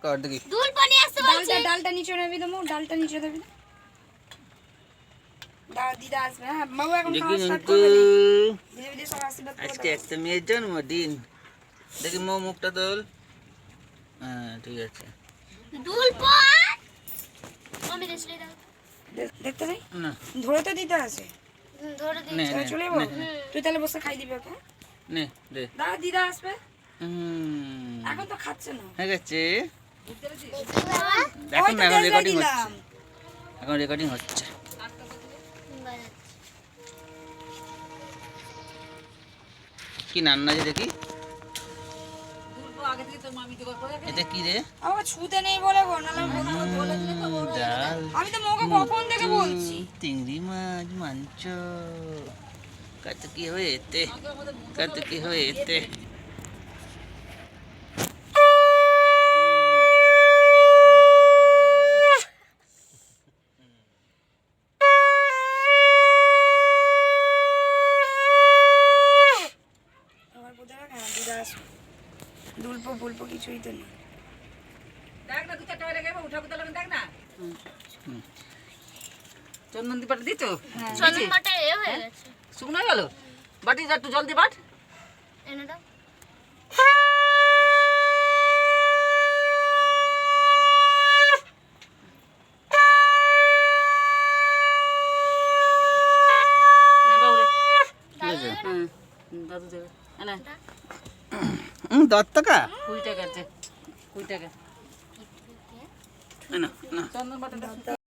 কর দেখি দুল পানি আসছে বলছে ডালটা নিচে নেবি তো ডালটা নিচে দেবি দাও দিদা আসবে হ্যাঁ বাবু এখন খাওয়া স্টার্ট করবে ধীরে ধীরে সব আশীর্বাদ করে আজকে একটা মেয়ের জন্মদিন দেখি মো মুখটা তোল হ্যাঁ ঠিক আছে দুল পান আমি দেশলে দাও দেখতে নেই না ধরে তো দিতে আছে ধরে দি নে নে চলে যাবো তুই তাহলে বসে খাই দিবি ওকে নে দে দাদা দিদা আসবে হুম এখন তো খাচ্ছে না হয়ে গেছে ওই এখন তো রেকর্ডিং দিলাম হচ্ছে এখন রেকর্ডিং হচ্ছে কি রান্না যে দেখি এটা কি রে আমাকে ছুতে নেই বলে গো নালে ডাল আমি তো মোকে কখন থেকে বলছি চিংড়ি মাছ মাংস কত কি হয়েছে কত কি হয়েছে আমার বোঝা না দিদা আসবে দুলপো বুলপো কিছুই তো নেই চন্দন দি বাটি দিছো চন্দন মাটে এ হয়ে গেছে শুকনো হয়ে গেল বাটি একটু জল দিয়ে বাট এনে দাও দাদু দেবে না দত্তকা 20 টাকা আছে 20 টাকা না না চন্দন বাটা